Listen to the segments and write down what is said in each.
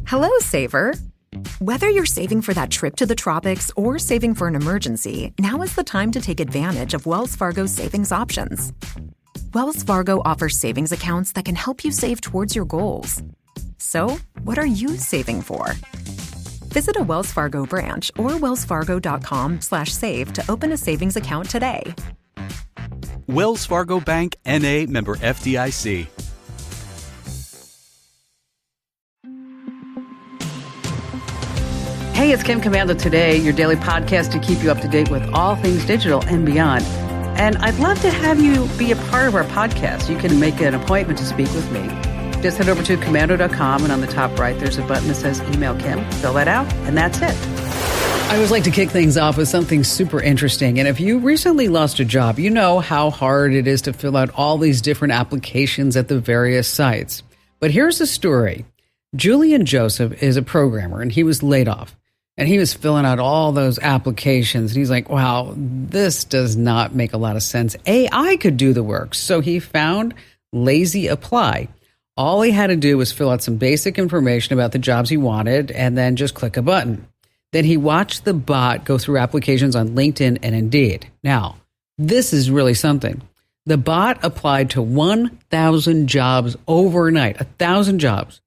Hello, saver. Whether you're saving for that trip to the tropics or saving for an emergency, now is the time to take advantage of Wells Fargo's savings options. Wells Fargo offers savings accounts that can help you save towards your goals. So, what are you saving for? Visit a Wells Fargo branch or wellsfargo.com/save to open a savings account today. Wells Fargo Bank, N.A., member FDIC. Hey, it's Kim Commando Today, your daily podcast to keep you up to date with all things digital and beyond. And I'd love to have you be a part of our podcast. You can make an appointment to speak with me. Just head over to commando.com, and on the top right, there's a button that says Email Kim. Fill that out, and that's it. I always like to kick things off with something super interesting. And if you recently lost a job, you know how hard it is to fill out all these different applications at the various sites. But here's the story. Julian Joseph is a programmer, and he was laid off. And he was filling out all those applications. And he's like, wow, this does not make a lot of sense. AI could do the work. So he found Lazy Apply. All he had to do was fill out some basic information about the jobs he wanted and then just click a button. Then he watched the bot go through applications on LinkedIn and Indeed. Now, this is really something. The bot applied to 1,000 jobs overnight, 1,000 jobs.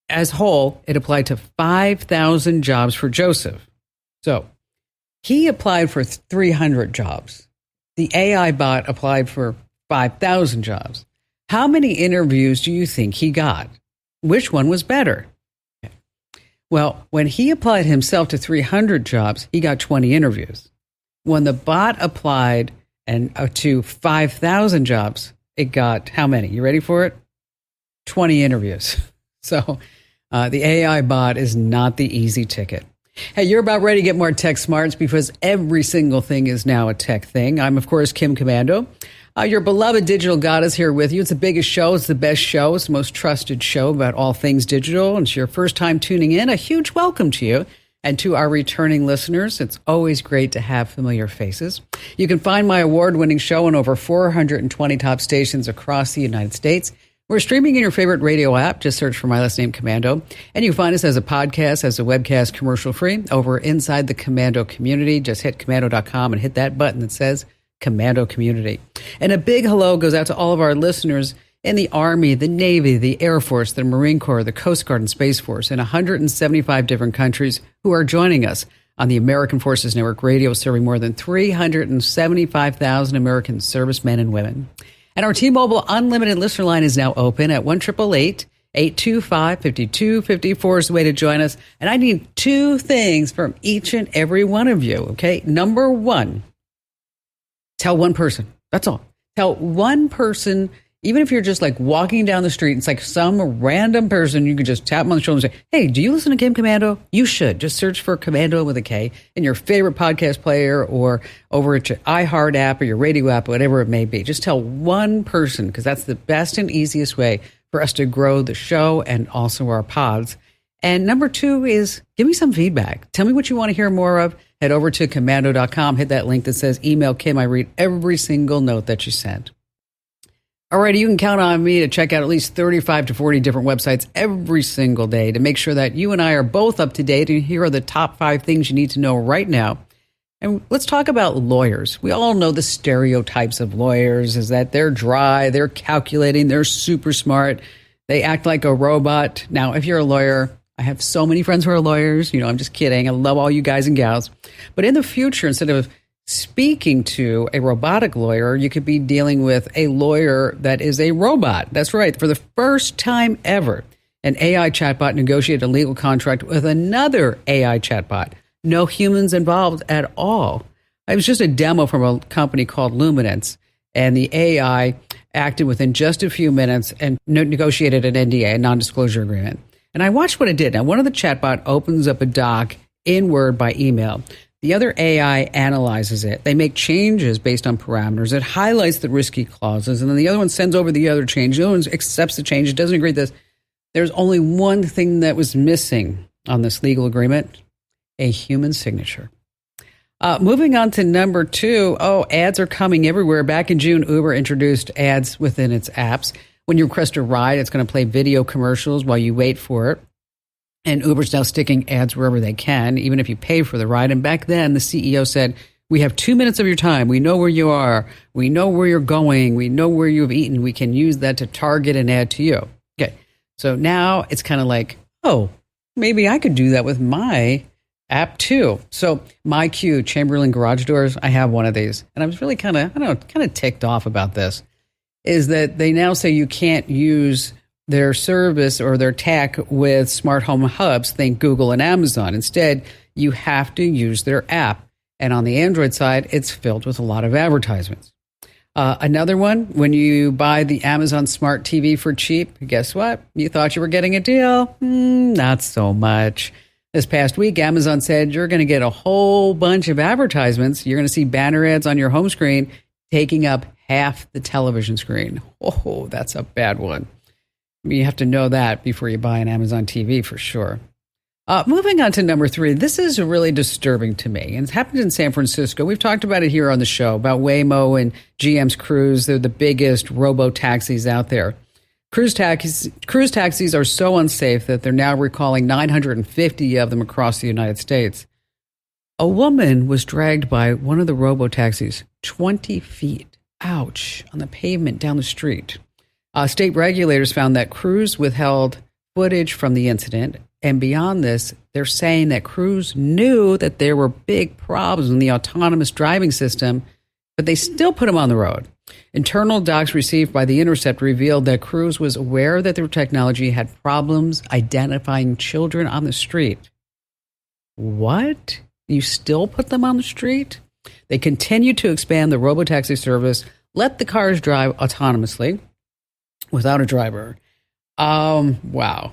As whole, it applied to 5,000 jobs for Joseph. So he applied for 300 jobs. The AI bot applied for 5,000 jobs. How many interviews do you think he got? Which one was better? Well, when he applied himself to 300 jobs, he got 20 interviews. When the bot applied to 5,000 jobs, it got how many? You ready for it? 20 interviews. So the AI bot is not the easy ticket. Hey, you're about ready to get more tech smarts because every single thing is now a tech thing. I'm, of course, Kim Commando. Your beloved digital goddess here with you. It's the biggest show. It's the best show. It's the most trusted show about all things digital. And it's your first time tuning in. A huge welcome to you. And to our returning listeners, it's always great to have familiar faces. You can find my award-winning show on over 420 top stations across the United States. We're streaming in your favorite radio app. Just search for my last name, Commando. And you can find us as a podcast, as a webcast, commercial-free, over inside the Commando community. Just hit commando.com and hit that button that says Commando Community. And a big hello goes out to all of our listeners in the Army, the Navy, the Air Force, the Marine Corps, the Coast Guard, and Space Force in 175 different countries who are joining us on the American Forces Network Radio, serving more than 375,000 American servicemen and women. And our T-Mobile Unlimited listener line is now open at 1-888-825-5254 is the way to join us. And I need two things from each and every one of you, okay? Number one, tell one person. That's all. Tell one person, even if you're just like walking down the street, it's like some random person, you could just tap them on the shoulder and say, hey, do you listen to Kim Commando? You should. Just search for Commando with a K in your favorite podcast player or over at your iHeart app or your radio app, whatever it may be. Just tell one person, because that's the best and easiest way for us to grow the show and also our pods. And number two is give me some feedback. Tell me what you want to hear more of. Head over to commando.com, hit that link that says email Kim. I read every single note that you send. Alrighty, you can count on me to check out at least 35 to 40 different websites every single day to make sure that you and I are both up to date. And here are the top 5 things you need to know right now. And let's talk about lawyers. We all know the stereotypes of lawyers is that they're dry, they're calculating, they're super smart, they act like a robot. Now, if you're a lawyer, I have so many friends who are lawyers. You know, I'm just kidding. I love all you guys and gals. But in the future, instead of speaking to a robotic lawyer, you could be dealing with a lawyer that is a robot. That's right. For the first time ever, an AI chatbot negotiated a legal contract with another AI chatbot. No humans involved at all. It was just a demo from a company called Luminance, and the AI acted within just a few minutes and negotiated an NDA, a non-disclosure agreement. And I watched what it did. Now, one of the chatbot opens up a doc in Word by email. The other AI analyzes it. They make changes based on parameters. It highlights the risky clauses, and then the other one sends over the other change. The other one accepts the change. It doesn't agree with this. There's only one thing that was missing on this legal agreement, a human signature. Moving on to number 2. Ads are coming everywhere. Back in June, Uber introduced ads within its apps. When you request a ride, it's going to play video commercials while you wait for it. And Uber's now sticking ads wherever they can, even if you pay for the ride. And back then, the CEO said, we have 2 minutes of your time. We know where you are. We know where you're going. We know where you've eaten. We can use that to target an ad to you. Okay. So now it's kind of like, oh, maybe I could do that with my app too. So MyQ, Chamberlain garage doors, I have one of these. And I was really kind of ticked off about this, is that they now say you can't use their service or their tech with smart home hubs, think Google and Amazon. Instead, you have to use their app. And on the Android side, it's filled with a lot of advertisements. Another one, when you buy the Amazon Smart TV for cheap, guess what? You thought you were getting a deal? Not so much. This past week, Amazon said you're going to get a whole bunch of advertisements. You're going to see banner ads on your home screen taking up half the television screen. Oh, that's a bad one. I mean, you have to know that before you buy an Amazon TV for sure. Moving on to number 3, this is really disturbing to me. And it's happened in San Francisco. We've talked about it here on the show, about Waymo and GM's Cruise. They're the biggest robotaxis out there. Cruise taxis are so unsafe that they're now recalling 950 of them across the United States. A woman was dragged by one of the robotaxis 20 feet, ouch, on the pavement down the street. State regulators found that Cruise withheld footage from the incident. And beyond this, they're saying that Cruise knew that there were big problems in the autonomous driving system, but they still put them on the road. Internal docs received by The Intercept revealed that Cruise was aware that their technology had problems identifying children on the street. What? You still put them on the street? They continue to expand the robotaxi service, let the cars drive autonomously without a driver. Wow.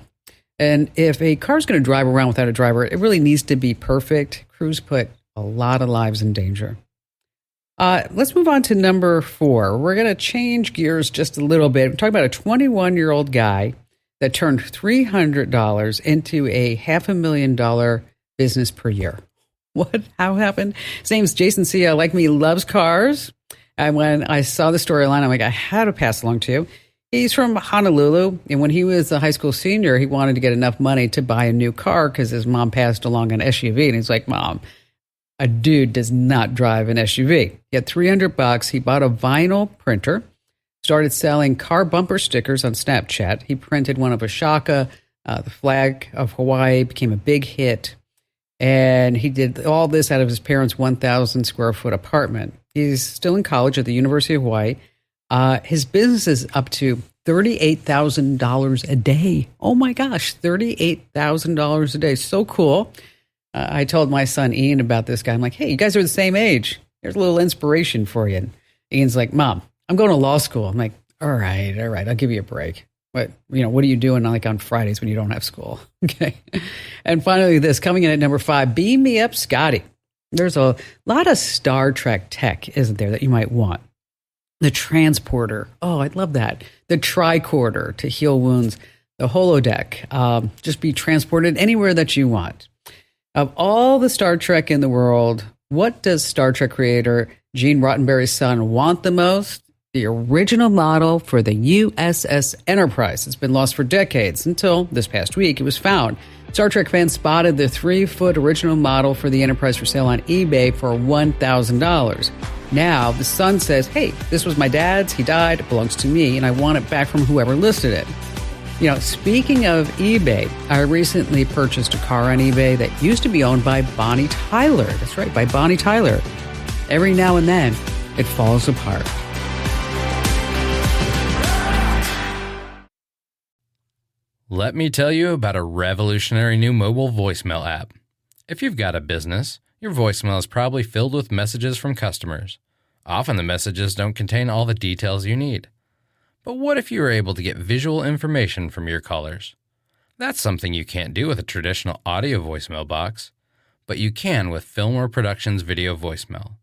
And if a car is going to drive around without a driver, it really needs to be perfect. Cruise put a lot of lives in danger. Let's move on to number 4. We're going to change gears just a little bit. We're talking about a 21-year-old guy that turned $300 into a $500,000 business per year. What? How happened? His name's Jason Sia. Like me, loves cars. And when I saw the storyline, I'm like, I had to pass along to you. He's from Honolulu, and when he was a high school senior, he wanted to get enough money to buy a new car because his mom passed along an SUV. And he's like, Mom, a dude does not drive an SUV. He had $300. He bought a vinyl printer, started selling car bumper stickers on Snapchat. He printed one of Oaxaca, the flag of Hawaii, became a big hit. And he did all this out of his parents' 1,000 square foot apartment. He's still in college at the University of Hawaii. His business is up to $38,000 a day. Oh my gosh, $38,000 a day. So cool. I told my son Ian about this guy. I'm like, hey, you guys are the same age. Here's a little inspiration for you. And Ian's like, Mom, I'm going to law school. I'm like, all right, I'll give you a break. What are you doing like on Fridays when you don't have school? Okay. And finally, this coming in at number 5, beam me up, Scotty. There's a lot of Star Trek tech, isn't there, that you might want? The transporter. Oh, I'd love that. The tricorder to heal wounds. The holodeck. Just be transported anywhere that you want. Of all the Star Trek in the world, what does Star Trek creator Gene Roddenberry's son want the most? The original model for the USS Enterprise. It's been lost for decades until this past week it was found. Star Trek fans spotted the 3-foot original model for the Enterprise for sale on eBay for $1,000. Now, the son says, hey, this was my dad's, he died, it belongs to me, and I want it back from whoever listed it. Speaking of eBay, I recently purchased a car on eBay that used to be owned by Bonnie Tyler. That's right, by Bonnie Tyler. Every now and then, it falls apart. Let me tell you about a revolutionary new mobile voicemail app. If you've got a business, your voicemail is probably filled with messages from customers. Often the messages don't contain all the details you need. But what if you were able to get visual information from your callers? That's something you can't do with a traditional audio voicemail box, but you can with Fillmore Productions Video Voicemail.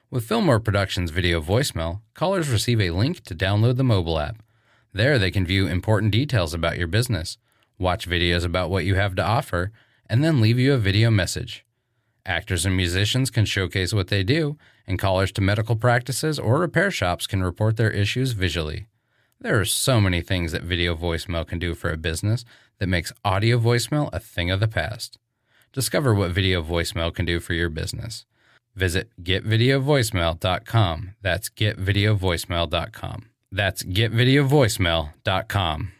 With Fillmore Productions Video Voicemail, callers receive a link to download the mobile app. There they can view important details about your business, watch videos about what you have to offer, and then leave you a video message. Actors and musicians can showcase what they do, and callers to medical practices or repair shops can report their issues visually. There are so many things that video voicemail can do for a business that makes audio voicemail a thing of the past. Discover what video voicemail can do for your business. Visit getvideovoicemail.com. That's getvideovoicemail.com. That's getvideovoicemail.com.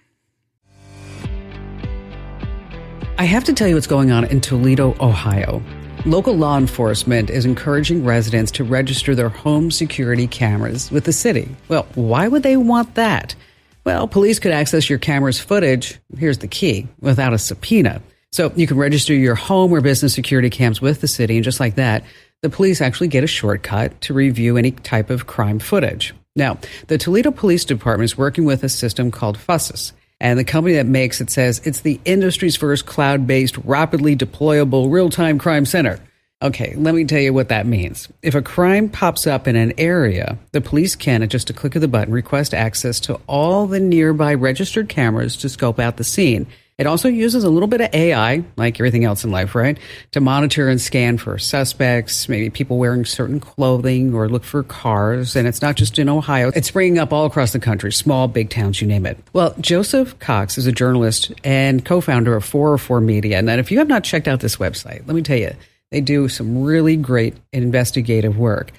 I have to tell you what's going on in Toledo, Ohio. Local law enforcement is encouraging residents to register their home security cameras with the city. Well, why would they want that? Well, police could access your camera's footage, here's the key, without a subpoena. So you can register your home or business security cams with the city, and just like that, the police actually get a shortcut to review any type of crime footage. Now, the Toledo Police Department is working with a system called FUSIS. And the company that makes it says it's the industry's first cloud-based, rapidly deployable real-time crime center. Okay, let me tell you what that means. If a crime pops up in an area, the police can, at just a click of the button, request access to all the nearby registered cameras to scope out the scene. It also uses a little bit of AI, like everything else in life, right, to monitor and scan for suspects, maybe people wearing certain clothing, or look for cars. And it's not just in Ohio. It's springing up all across the country, small, big towns, you name it. Well, Joseph Cox is a journalist and co-founder of 404 Media. And if you have not checked out this website, let me tell you, they do some really great investigative work.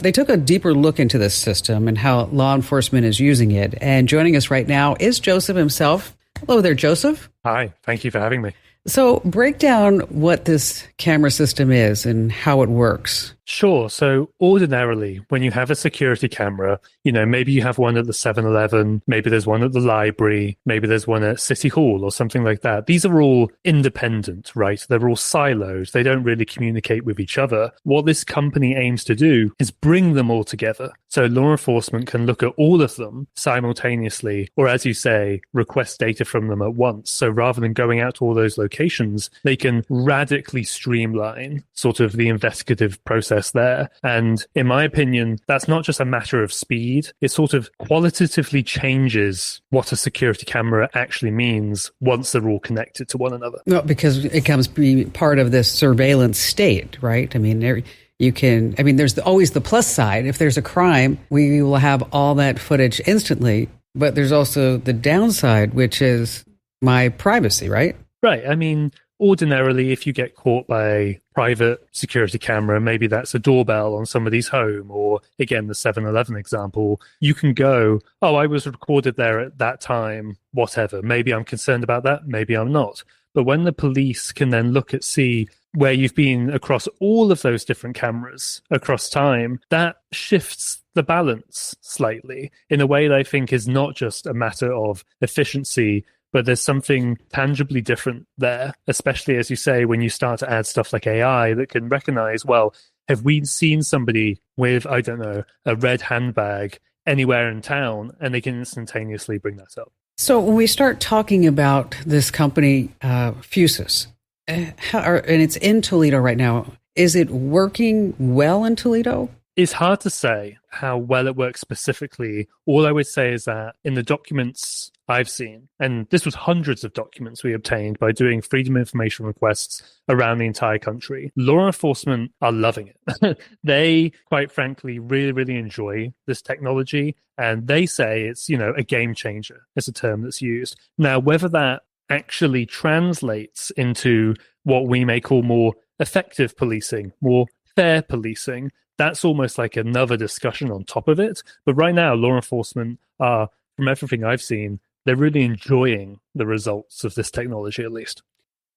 They took a deeper look into this system and how law enforcement is using it. And joining us right now is Joseph himself. Hello there, Joseph. Hi, thank you for having me. So break down what this camera system is and how it works. Sure. So ordinarily, when you have a security camera, maybe you have one at the 7-Eleven, maybe there's one at the library, maybe there's one at City Hall or something like that. These are all independent, right? They're all siloed. They don't really communicate with each other. What this company aims to do is bring them all together so law enforcement can look at all of them simultaneously, or as you say, request data from them at once. So rather than going out to all those locations, they can radically streamline sort of the investigative process there. And in my opinion, that's not just a matter of speed. It sort of qualitatively changes what a security camera actually means once they're all connected to one another. No, because it comes to be part of this surveillance state, right? I mean, there's always the plus side. If there's a crime, we will have all that footage instantly. But there's also the downside, which is my privacy, right? Right. I mean, ordinarily, if you get caught by a private security camera, maybe that's a doorbell on somebody's home, or again, the 7-Eleven example, you can go, oh, I was recorded there at that time, whatever. Maybe I'm concerned about that, maybe I'm not. But when the police can then see where you've been across all of those different cameras across time, that shifts the balance slightly in a way that I think is not just a matter of efficiency, but there's something tangibly different there, especially, as you say, when you start to add stuff like AI that can recognize, well, have we seen somebody with, I don't know, a red handbag anywhere in town, and they can instantaneously bring that up. So when we start talking about this company, Fusus, and it's in Toledo right now, is it working well in Toledo? It's hard to say how well it works specifically. All I would say is that in the documents I've seen, and this was hundreds of documents we obtained by doing freedom of information requests around the entire country, law enforcement are loving it. They, quite frankly, really, really enjoy this technology. And they say it's, a game changer is a term that's used. Now, whether that actually translates into what we may call more effective policing, more fair policing, that's almost like another discussion on top of it. But right now, law enforcement are, from everything I've seen, they're really enjoying the results of this technology, at least.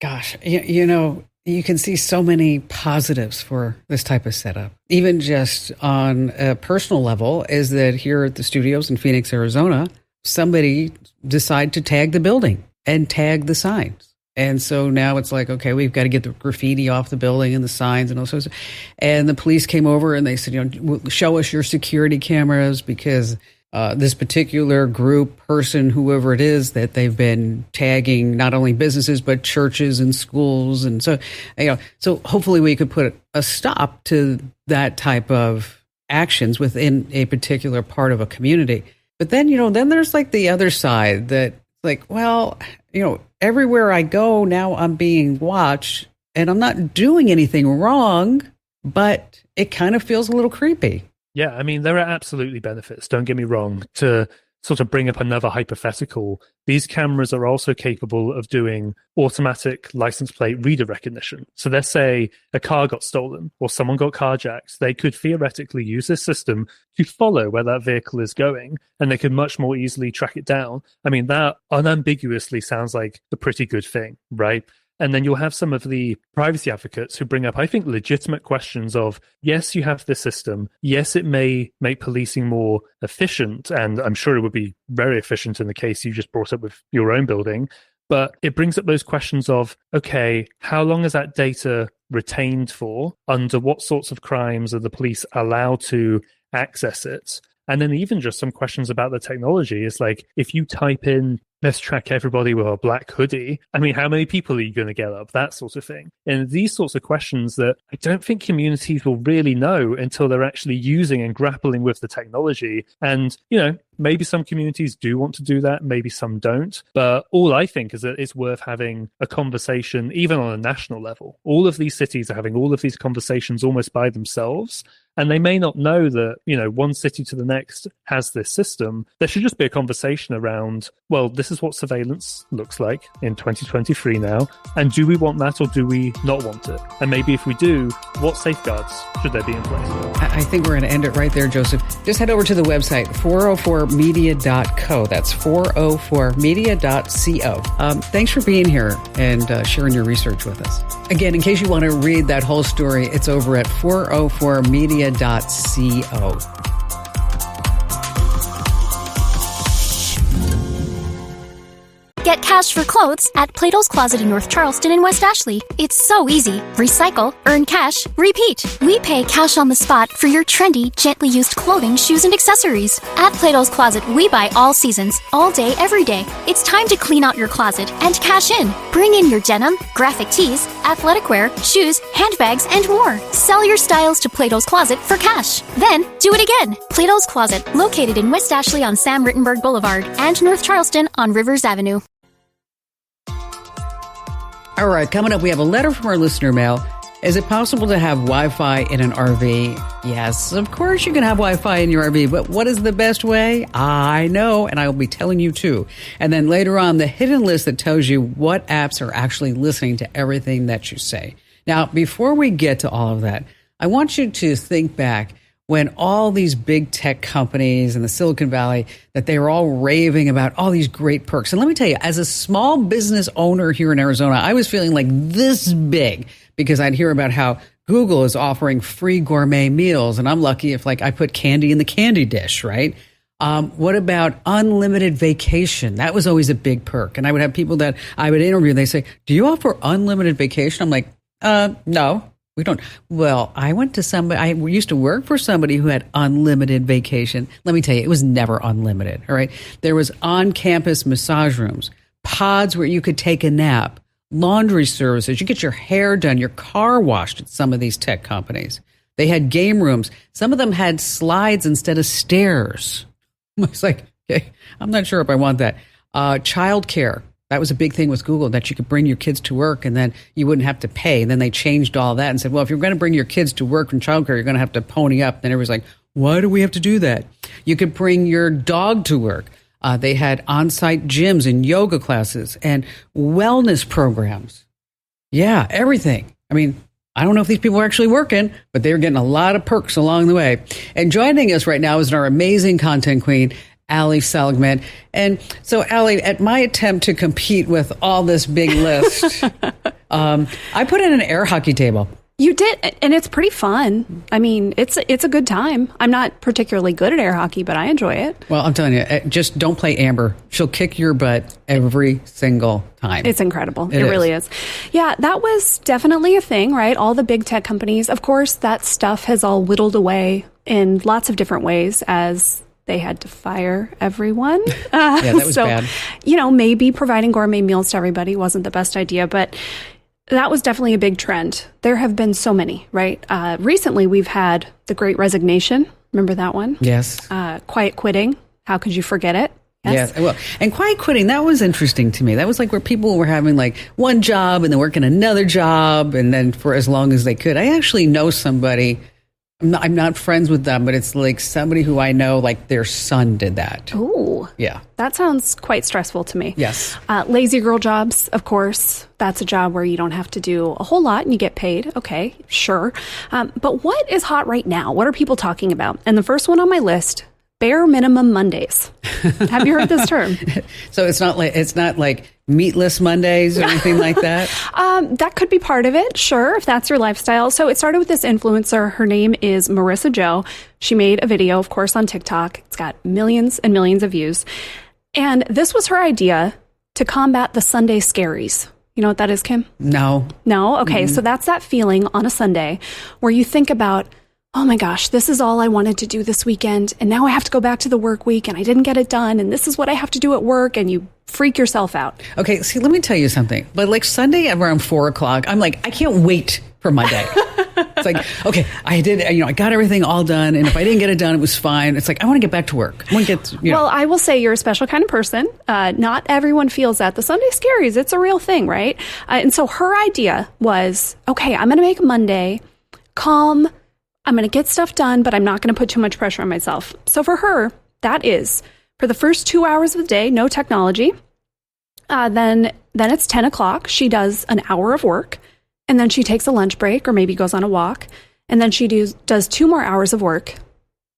Gosh, you can see so many positives for this type of setup. Even just on a personal level, is that here at the studios in Phoenix, Arizona, somebody decided to tag the building and tag the signs. And so now it's like, okay, we've got to get the graffiti off the building and the signs and all sorts. And the police came over and they said, show us your security cameras because this particular group, person, whoever it is, that they've been tagging not only businesses but churches and schools. And so, so hopefully we could put a stop to that type of actions within a particular part of a community. But then, then there's like the other side that like, well, everywhere I go now I'm being watched and I'm not doing anything wrong, but it kind of feels a little creepy. Yeah, I mean, there are absolutely benefits, don't get me wrong, to sort of bring up another hypothetical, these cameras are also capable of doing automatic license plate reader recognition. So let's say a car got stolen or someone got carjacked. They could theoretically use this system to follow where that vehicle is going, and they could much more easily track it down. I mean, that unambiguously sounds like a pretty good thing, right? And then you'll have some of the privacy advocates who bring up, I think, legitimate questions of, yes, you have this system. Yes, it may make policing more efficient. And I'm sure it would be very efficient in the case you just brought up with your own building. But it brings up those questions of, okay, how long is that data retained for? Under what sorts of crimes are the police allowed to access it? And then even just some questions about the technology is like, if you type in, let's track everybody with a black hoodie, I mean, how many people are you going to get up? That sort of thing. And these sorts of questions that I don't think communities will really know until they're actually using and grappling with the technology. And, maybe some communities do want to do that, maybe some don't. But all I think is that it's worth having a conversation, even on a national level. All of these cities are having all of these conversations almost by themselves. And they may not know that, one city to the next has this system. There should just be a conversation around, well, this is what surveillance looks like in 2023 now. And do we want that or do we not want it? And maybe if we do, what safeguards should there be in place? I think we're going to end it right there, Joseph. Just head over to the website, 404media.co. That's 404media.co. Thanks for being here and sharing your research with us. Again, in case you want to read that whole story, it's over at 404media.co. Get cash for clothes at Plato's Closet in North Charleston and West Ashley. It's so easy. Recycle, earn cash, repeat. We pay cash on the spot for your trendy, gently used clothing, shoes, and accessories. At Plato's Closet, we buy all seasons, all day, every day. It's time to clean out your closet and cash in. Bring in your denim, graphic tees, athletic wear, shoes, handbags, and more. Sell your styles to Plato's Closet for cash. Then, do it again. Plato's Closet, located in West Ashley on Sam Rittenberg Boulevard and North Charleston on Rivers Avenue. All right, coming up, we have a letter from our listener mail. Is it possible to have Wi-Fi in an RV? Yes, of course you can have Wi-Fi in your RV, but what is the best way? I know, and I will be telling you too. And then later on, the hidden list that tells you what apps are actually listening to everything that you say. Now, before we get to all of that, I want you to think back when all these big tech companies in the Silicon Valley, that they were all raving about all these great perks. And let me tell you, as a small business owner here in Arizona, I was feeling like this big because I'd hear about how Google is offering free gourmet meals. And I'm lucky if I put candy in the candy dish, right? What about unlimited vacation? That was always a big perk. And I would have people that I would interview and they say, do you offer unlimited vacation? I'm like, no. We don't. Well, I used to work for somebody who had unlimited vacation. Let me tell you, it was never unlimited. All right. There was on-campus massage rooms, pods where you could take a nap, laundry services. You get your hair done, your car washed at some of these tech companies. They had game rooms. Some of them had slides instead of stairs. I was like, okay, I'm not sure if I want that. Childcare. That was a big thing with Google, that you could bring your kids to work and then you wouldn't have to pay. And then they changed all that and said, well, if you're going to bring your kids to work from childcare, you're going to have to pony up. And everybody's like, why do we have to do that? You could bring your dog to work. They had on-site gyms and yoga classes and wellness programs. Yeah, everything. I mean, I don't know if these people are actually working, but they're getting a lot of perks along the way. And joining us right now is our amazing content queen, Ali Seligman. And so, Ali, at my attempt to compete with all this big list, I put in an air hockey table. You did, and it's pretty fun. I mean, it's a good time. I'm not particularly good at air hockey, but I enjoy it. Well, I'm telling you, just don't play Amber. She'll kick your butt every single time. It's incredible. It really is. Yeah, that was definitely a thing, right? All the big tech companies. Of course, that stuff has all whittled away in lots of different ways as they had to fire everyone. Yeah, that was bad. Maybe providing gourmet meals to everybody wasn't the best idea, but that was definitely a big trend. There have been so many, right? Recently, we've had the Great Resignation. Remember that one? Yes. Quiet quitting. How could you forget it? Yes. Well, and quiet quitting, that was interesting to me. That was like where people were having one job and then working another job and then for as long as they could. I actually know somebody I'm not friends with them, but it's like somebody who I know, like their son did that. Ooh. Yeah. That sounds quite stressful to me. Yes. Lazy girl jobs, of course. That's a job where you don't have to do a whole lot and you get paid. Okay, sure. But what is hot right now? What are people talking about? And the first one on my list, bare minimum Mondays. Have you heard this term? So it's not like meatless Mondays or anything like that? That could be part of it, sure, if that's your lifestyle. So it started with this influencer. Her name is Marissa Jo. She made a video, of course, on TikTok. It's got millions and millions of views. And this was her idea to combat the Sunday scaries. You know what that is, Kim? No. No? Okay, so that's that feeling on a Sunday where you think about, oh my gosh, this is all I wanted to do this weekend, and now I have to go back to the work week, and I didn't get it done, and this is what I have to do at work, and you freak yourself out. Okay, see, let me tell you something. But like Sunday around 4:00, I'm like, I can't wait for Monday. It's like, okay, I got everything all done, and if I didn't get it done, it was fine. It's like, I want to get back to work. I want to get, Well, I will say you're a special kind of person. Not everyone feels that. The Sunday scaries, it's a real thing, right? And so her idea was, okay, I'm going to make Monday calm. I'm going to get stuff done, but I'm not going to put too much pressure on myself. So for her, that is for the first 2 hours of the day, no technology. Then it's 10 o'clock. She does an hour of work, and then she takes a lunch break or maybe goes on a walk. And then she does 2 more hours of work,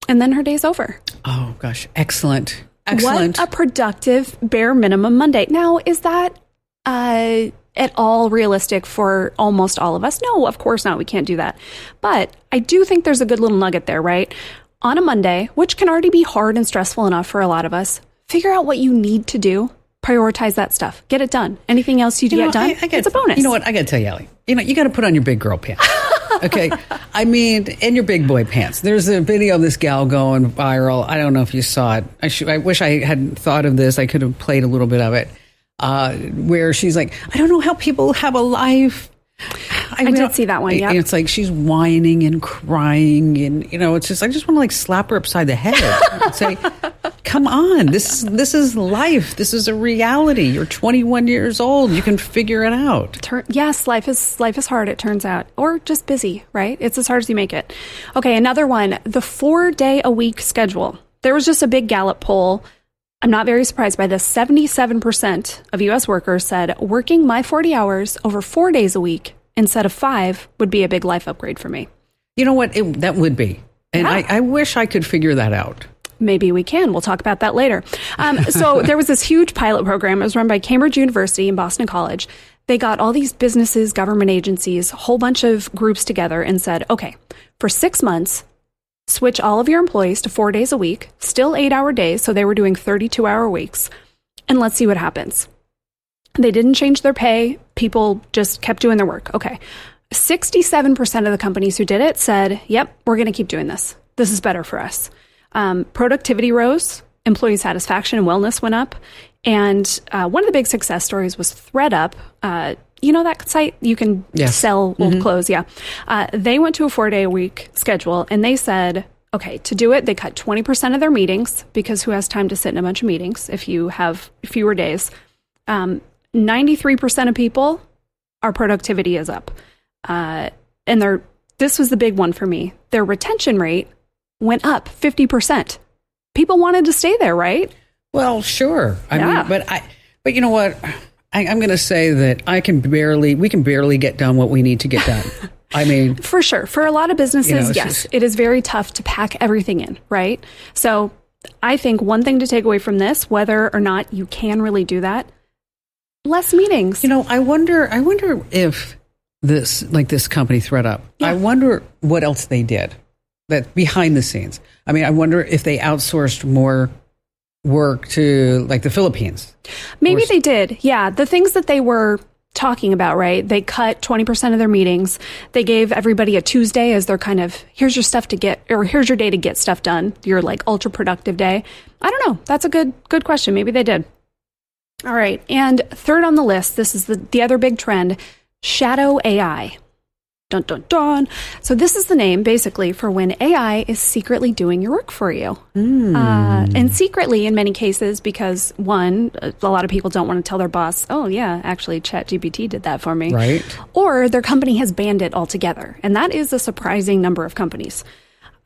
and then her day's over. Oh, gosh. Excellent. Excellent. What a productive bare minimum Monday. Now, is that at all realistic for almost all of us? No, of course not. We can't do that. But I do think there's a good little nugget there, right? On a Monday, which can already be hard and stressful enough for a lot of us, figure out what you need to do. Prioritize that stuff. Get it done. Anything else you get done, it's a bonus. You know what? I got to tell you, Allie, you got to put on your big girl pants. Okay. I mean, and your big boy pants. There's a video of this gal going viral. I don't know if you saw it. I wish I hadn't thought of this. I could have played a little bit of it. Where she's like, I don't know how people have a life. I did see that one, yeah. And it's like she's whining and crying, and it's just, I just want to like slap her upside the head and say, come on, this is life. This is a reality. You're 21 years old. You can figure it out. Yes, life is hard, it turns out. Or just busy, right? It's as hard as you make it. Okay, another one, the 4-day-a-week schedule. There was just a big Gallup poll. I'm not very surprised by this. 77% of U.S. workers said working my 40 hours over 4 days a week instead of 5 would be a big life upgrade for me. You know what? That would be. And yeah. I wish I could figure that out. Maybe we can. We'll talk about that later. So there was this huge pilot program. It was run by Cambridge University and Boston College. They got all these businesses, government agencies, a whole bunch of groups together and said, okay, for 6 months, switch all of your employees to 4 days a week, still 8-hour days, so they were doing 32-hour weeks, and let's see what happens. They didn't change their pay. People just kept doing their work. Okay. 67% of the companies who did it said, yep, we're going to keep doing this. This is better for us. Productivity rose, employee satisfaction and wellness went up, and one of the big success stories was ThreadUp. You know that site? You can sell old clothes, yeah. They went to a 4-day-a-week schedule, and they said, okay, to do it, they cut 20% of their meetings, because who has time to sit in a bunch of meetings if you have fewer days? 93% of people, our productivity is up. And this was the big one for me. Their retention rate went up 50%. People wanted to stay there, right? Well, sure. I mean, but you know what? I'm going to say that we can barely get done what we need to get done. I mean, for sure. For a lot of businesses, yes, it is very tough to pack everything in, right? So I think one thing to take away from this, whether or not you can really do that, less meetings. I wonder if this company ThreadUp, I wonder what else they did that behind the scenes. I mean, I wonder if they outsourced more work to like the Philippines. Maybe they did. Yeah. The things that they were talking about, right? They cut 20% of their meetings. They gave everybody a Tuesday as their kind of, here's your stuff to get, or here's your day to get stuff done. Your like ultra productive day. I don't know. That's a good question. Maybe they did. All right. And third on the list, this is the other big trend, shadow AI. Dun, dun, dun. So this is the name, basically, for when AI is secretly doing your work for you. And secretly, in many cases, because, one, a lot of people don't want to tell their boss, oh, yeah, actually, ChatGPT did that for me. Right. Or their company has banned it altogether. And that is a surprising number of companies.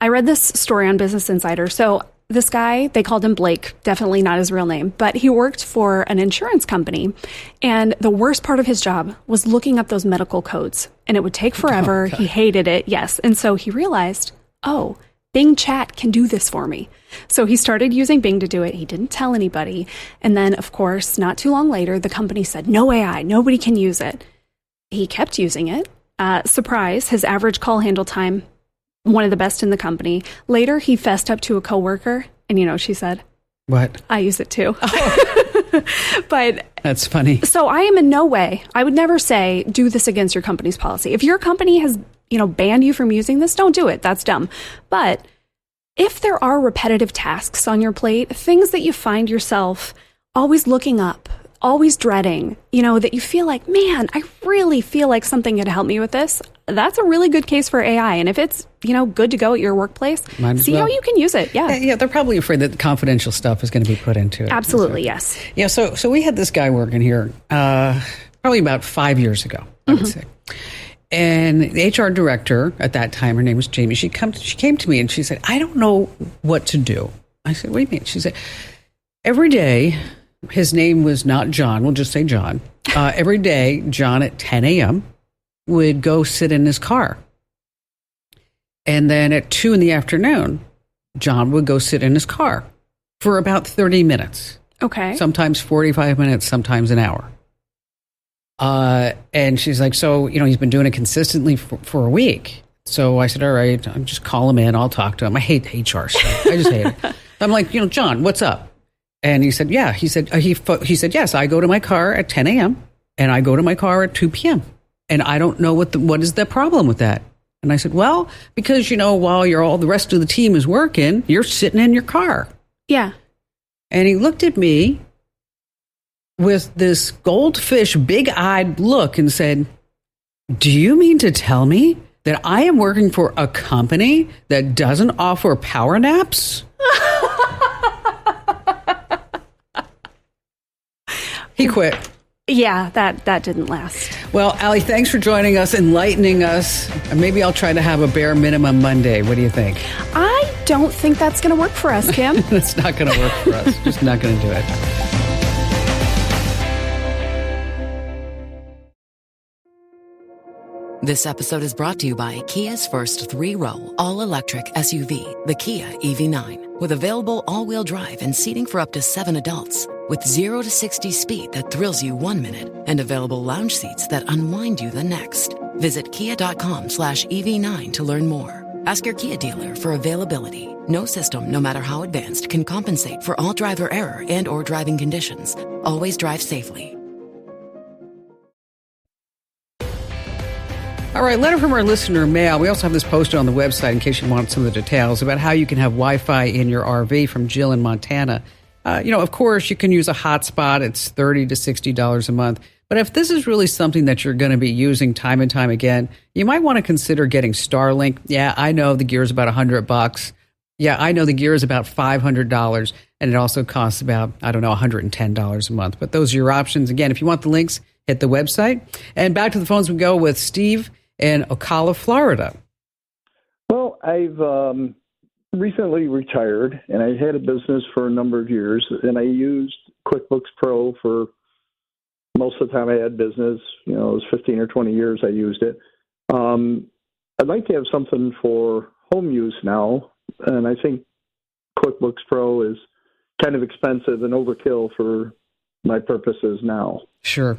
I read this story on Business Insider. So this guy, they called him Blake, definitely not his real name, but he worked for an insurance company. And the worst part of his job was looking up those medical codes. And it would take forever. He hated it. Yes. And so he realized, oh, Bing Chat can do this for me. So he started using Bing to do it. He didn't tell anybody. And then, of course, not too long later, the company said, no AI, nobody can use it. He kept using it. Surprise, his average call handle time, one of the best in the company. Later, he fessed up to a coworker, and you know what she said? What? I use it too. Oh. But that's funny. So I am in no way, I would never say, do this against your company's policy. If your company has, banned you from using this, don't do it. That's dumb. But if there are repetitive tasks on your plate, things that you find yourself always looking up, always dreading, that you feel like, man, I really feel like something could help me with this. That's a really good case for AI. And if it's, good to go at your workse, see how you can use it. Yeah. Yeah. They're probably afraid that confidential stuff is going to be put into it. Absolutely. Yes. Yeah. So we had this guy working here probably about 5 years ago, I would say. And the HR director at that time, her name was Jamie, she came to me and she said, I don't know what to do. I said, what do you mean? She said, every day, his name was not John, we'll just say John. Every day, John at 10 a.m. would go sit in his car. And then at 2 in the afternoon, John would go sit in his car for about 30 minutes. Okay. Sometimes 45 minutes, sometimes an hour. And she's like, so, he's been doing it consistently for a week. So I said, all right, I'll just call him in. I'll talk to him. I hate HR stuff. I just hate it. I'm like, John, what's up? And he said, yeah. He said, yes, I go to my car at 10 a.m. and I go to my car at 2 p.m. And I don't know what is the problem with that. And I said, well, because, while all the rest of the team is working, you're sitting in your car. Yeah. And he looked at me with this goldfish, big-eyed look and said, do you mean to tell me that I am working for a company that doesn't offer power naps? He quit. Yeah, that didn't last. Well, Allie, thanks for joining us, enlightening us. Maybe I'll try to have a bare minimum Monday. What do you think? I don't think that's going to work for us, Kim. It's not going to work for us. Just not going to do it. This episode is brought to you by Kia's first 3-row, all-electric SUV, the Kia EV9, with available all-wheel drive and seating for up to 7 adults, with 0 to 60 speed that thrills you 1 minute and available lounge seats that unwind you the next. Visit kia.com/EV9 to learn more. Ask your Kia dealer for availability. No system, no matter how advanced, can compensate for all driver error and or driving conditions. Always drive safely. All right, letter from our listener, Mail. We also have this posted on the website in case you want some of the details about how you can have Wi-Fi in your RV from Jill in Montana. Of course, you can use a hotspot. It's $30 to $60 a month. But if this is really something that you're going to be using time and time again, you might want to consider getting Starlink. Yeah, I know the gear is about $100. Yeah, I know the gear is about $500. And it also costs about, $110 a month. But those are your options. Again, if you want the links, hit the website. And back to the phones we go with Steve in Ocala, Florida. Well, I've recently retired, and I had a business for a number of years, and I used QuickBooks Pro for most of the time I had business. It was 15 or 20 years I used it. I'd like to have something for home use now, and I think QuickBooks Pro is kind of expensive and overkill for my purposes now. Sure.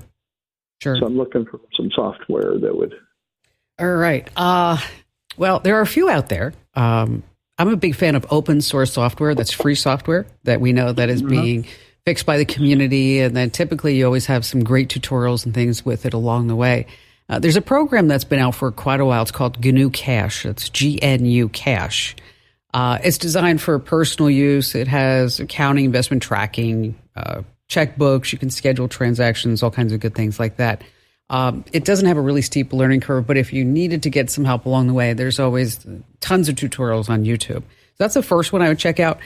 So I'm looking for some software that would... All right. Well, there are a few out there. I'm a big fan of open source software. That's free software that we know that is being fixed by the community. And then typically you always have some great tutorials and things with it along the way. There's a program that's been out for quite a while. It's called GNU Cash. It's GNU Cash. It's designed for personal use. It has accounting, investment tracking, checkbooks. You can schedule transactions, all kinds of good things like that. It doesn't have a really steep learning curve, but if you needed to get some help along the way, there's always tons of tutorials on YouTube. So that's the first one I would check out.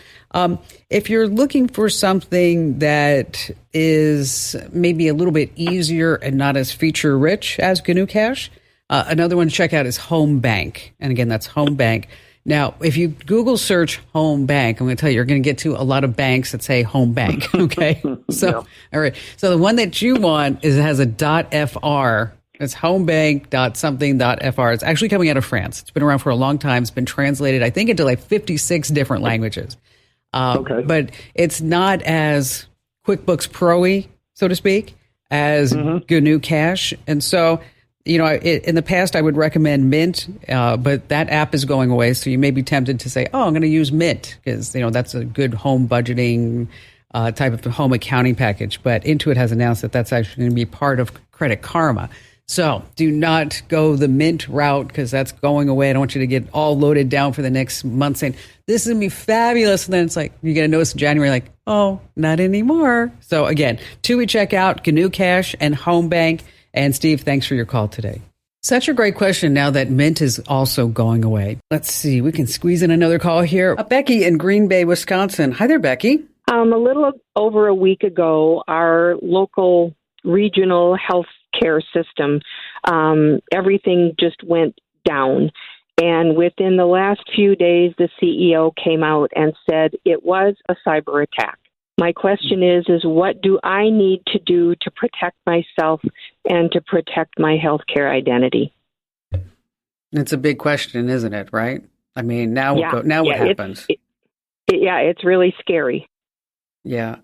If you're looking for something that is maybe a little bit easier and not as feature rich as GNU Cash, another one to check out is Home Bank. And again, that's Home Bank. Now, if you Google search home bank, I'm going to tell you, you're going to get to a lot of banks that say home bank. Okay. So, all right. So the one that you want has a .fr. It's homebank.something.fr. It's actually coming out of France. It's been around for a long time. It's been translated, I think, into like 56 different languages. But it's not as QuickBooks Pro-y, so to speak, as GNU Cash. And so, in the past, I would recommend Mint, but that app is going away. So you may be tempted to say, I'm going to use Mint because, that's a good home budgeting type of home accounting package. But Intuit has announced that that's actually going to be part of Credit Karma. So do not go the Mint route because that's going away. I don't want you to get all loaded down for the next month saying, this is going to be fabulous. And then it's like, you get a notice in January, like, oh, not anymore. So again, TUI checkout, GNU Cash, and Home Bank. And Steve, thanks for your call today. Such a great question now that Mint is also going away. Let's see, we can squeeze in another call here. Becky in Green Bay, Wisconsin. Hi there, Becky. A little over a week ago, our local regional health care system, everything just went down. And within the last few days, the CEO came out and said it was a cyber attack. My question is what do I need to do to protect myself and to protect my healthcare identity? It's a big question, isn't it? Right? I mean, what happens? It's really scary. Yeah.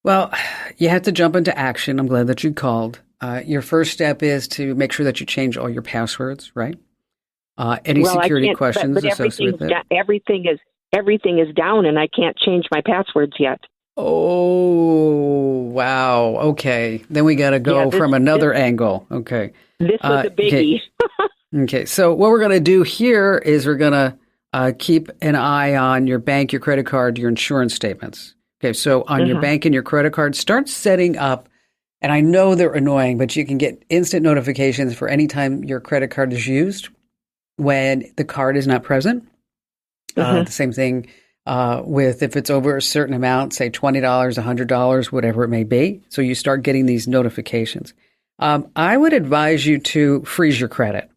Well, you have to jump into action. I'm glad that you called. Your first step is to make sure that you change all your passwords, right? Any security questions associated with it? Everything is down, and I can't change my passwords yet. Oh, wow. Okay. Then we got to go from another angle. Okay. This was a biggie. Okay. So what we're going to do here is we're going to keep an eye on your bank, your credit card, your insurance statements. Okay. So on your bank and your credit card, start setting up, and I know they're annoying, but you can get instant notifications for any time your credit card is used when the card is not present. The same thing with if it's over a certain amount, say $20, $100, whatever it may be. So you start getting these notifications. I would advise you to freeze your credit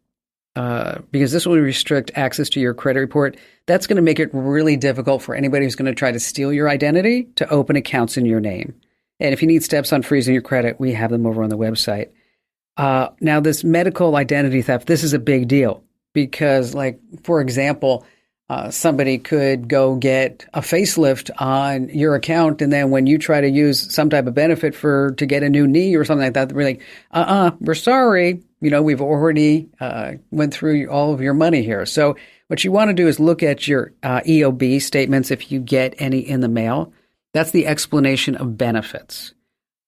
because this will restrict access to your credit report. That's going to make it really difficult for anybody who's going to try to steal your identity to open accounts in your name. And if you need steps on freezing your credit, we have them over on the website. Now, this medical identity theft, this is a big deal because, like, for example, somebody could go get a facelift on your account, and then when you try to use some type of benefit to get a new knee or something like that, they're like, we're sorry. We've already went through all of your money here. So what you want to do is look at your EOB statements if you get any in the mail. That's the explanation of benefits.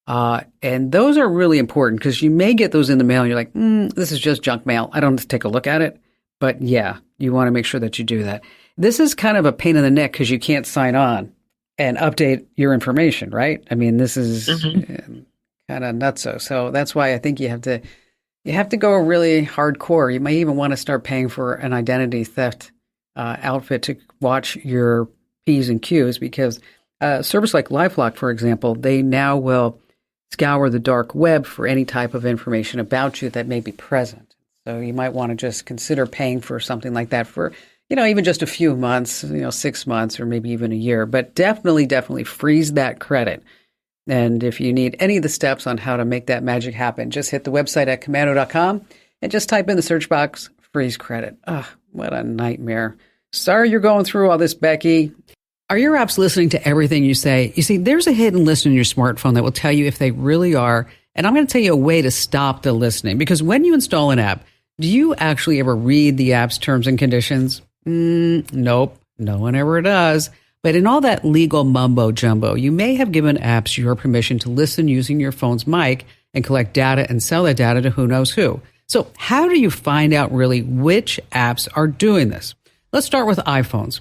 And those are really important because you may get those in the mail and you're like, this is just junk mail. I don't have to take a look at it. But yeah, you want to make sure that you do that. This is kind of a pain in the neck because you can't sign on and update your information, right? I mean, this is kind of nutso. So that's why I think you have to go really hardcore. You might even want to start paying for an identity theft outfit to watch your P's and Q's because a service like LifeLock, for example, they now will scour the dark web for any type of information about you that may be present. So you might want to just consider paying for something like that for, even just a few months, 6 months or maybe even a year. But definitely freeze that credit. And if you need any of the steps on how to make that magic happen, just hit the website at commando.com and just type in the search box, freeze credit. What a nightmare. Sorry you're going through all this, Becky. Are your apps listening to everything you say? You see, there's a hidden list in your smartphone that will tell you if they really are. And I'm going to tell you a way to stop the listening. Because when you install an app, do you actually ever read the app's terms and conditions? Nope. No one ever does. But in all that legal mumbo jumbo, you may have given apps your permission to listen using your phone's mic and collect data and sell that data to who knows who. So how do you find out really which apps are doing this? Let's start with iPhones.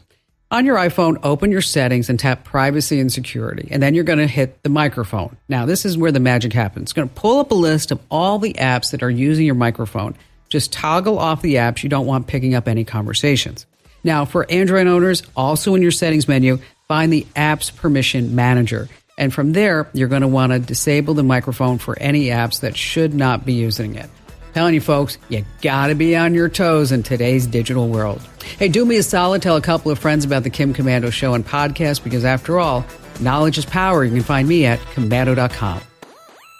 On your iPhone, open your settings and tap privacy and security. And then you're going to hit the microphone. Now, this is where the magic happens. It's going to pull up a list of all the apps that are using your microphone. Just toggle off the apps you don't want picking up any conversations. Now, for Android owners, also in your settings menu, find the Apps Permission Manager. And from there, you're going to want to disable the microphone for any apps that should not be using it. Telling you folks, you got to be on your toes in today's digital world. Hey, do me a solid. Tell a couple of friends about the Kim Komando Show and podcast, because after all, knowledge is power. You can find me at Komando.com.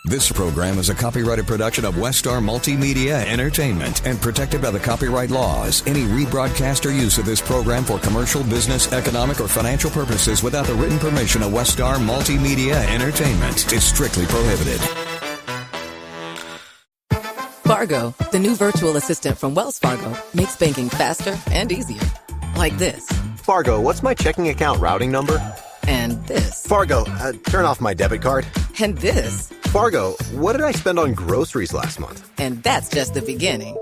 This program is a copyrighted production of Westar Multimedia Entertainment and protected by the copyright laws. Any rebroadcast or use of this program for commercial, business, economic, or financial purposes without the written permission of Westar Multimedia Entertainment is strictly prohibited. Fargo, the new virtual assistant from Wells Fargo, makes banking faster and easier. Like this. Fargo, what's my checking account routing number? And this. Fargo, turn off my debit card. And this. Fargo, what did I spend on groceries last month? And that's just the beginning.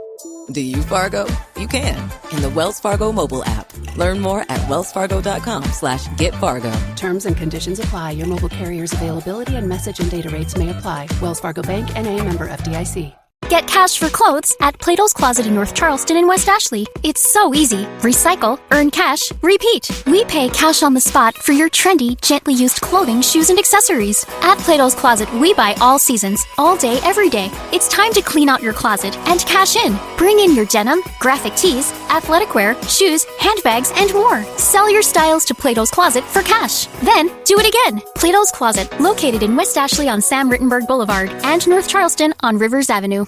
Do you, Fargo? You can in the Wells Fargo mobile app. Learn more at wellsfargo.com/getfargo. Terms and conditions apply. Your mobile carrier's availability and message and data rates may apply. Wells Fargo Bank, N.A., member FDIC. Get cash for clothes at Plato's Closet in North Charleston and West Ashley. It's so easy. Recycle, earn cash, repeat. We pay cash on the spot for your trendy, gently used clothing, shoes, and accessories. At Plato's Closet, we buy all seasons, all day, every day. It's time to clean out your closet and cash in. Bring in your denim, graphic tees, athletic wear, shoes, handbags, and more. Sell your styles to Plato's Closet for cash. Then, do it again. Plato's Closet, located in West Ashley on Sam Rittenberg Boulevard and North Charleston on Rivers Avenue.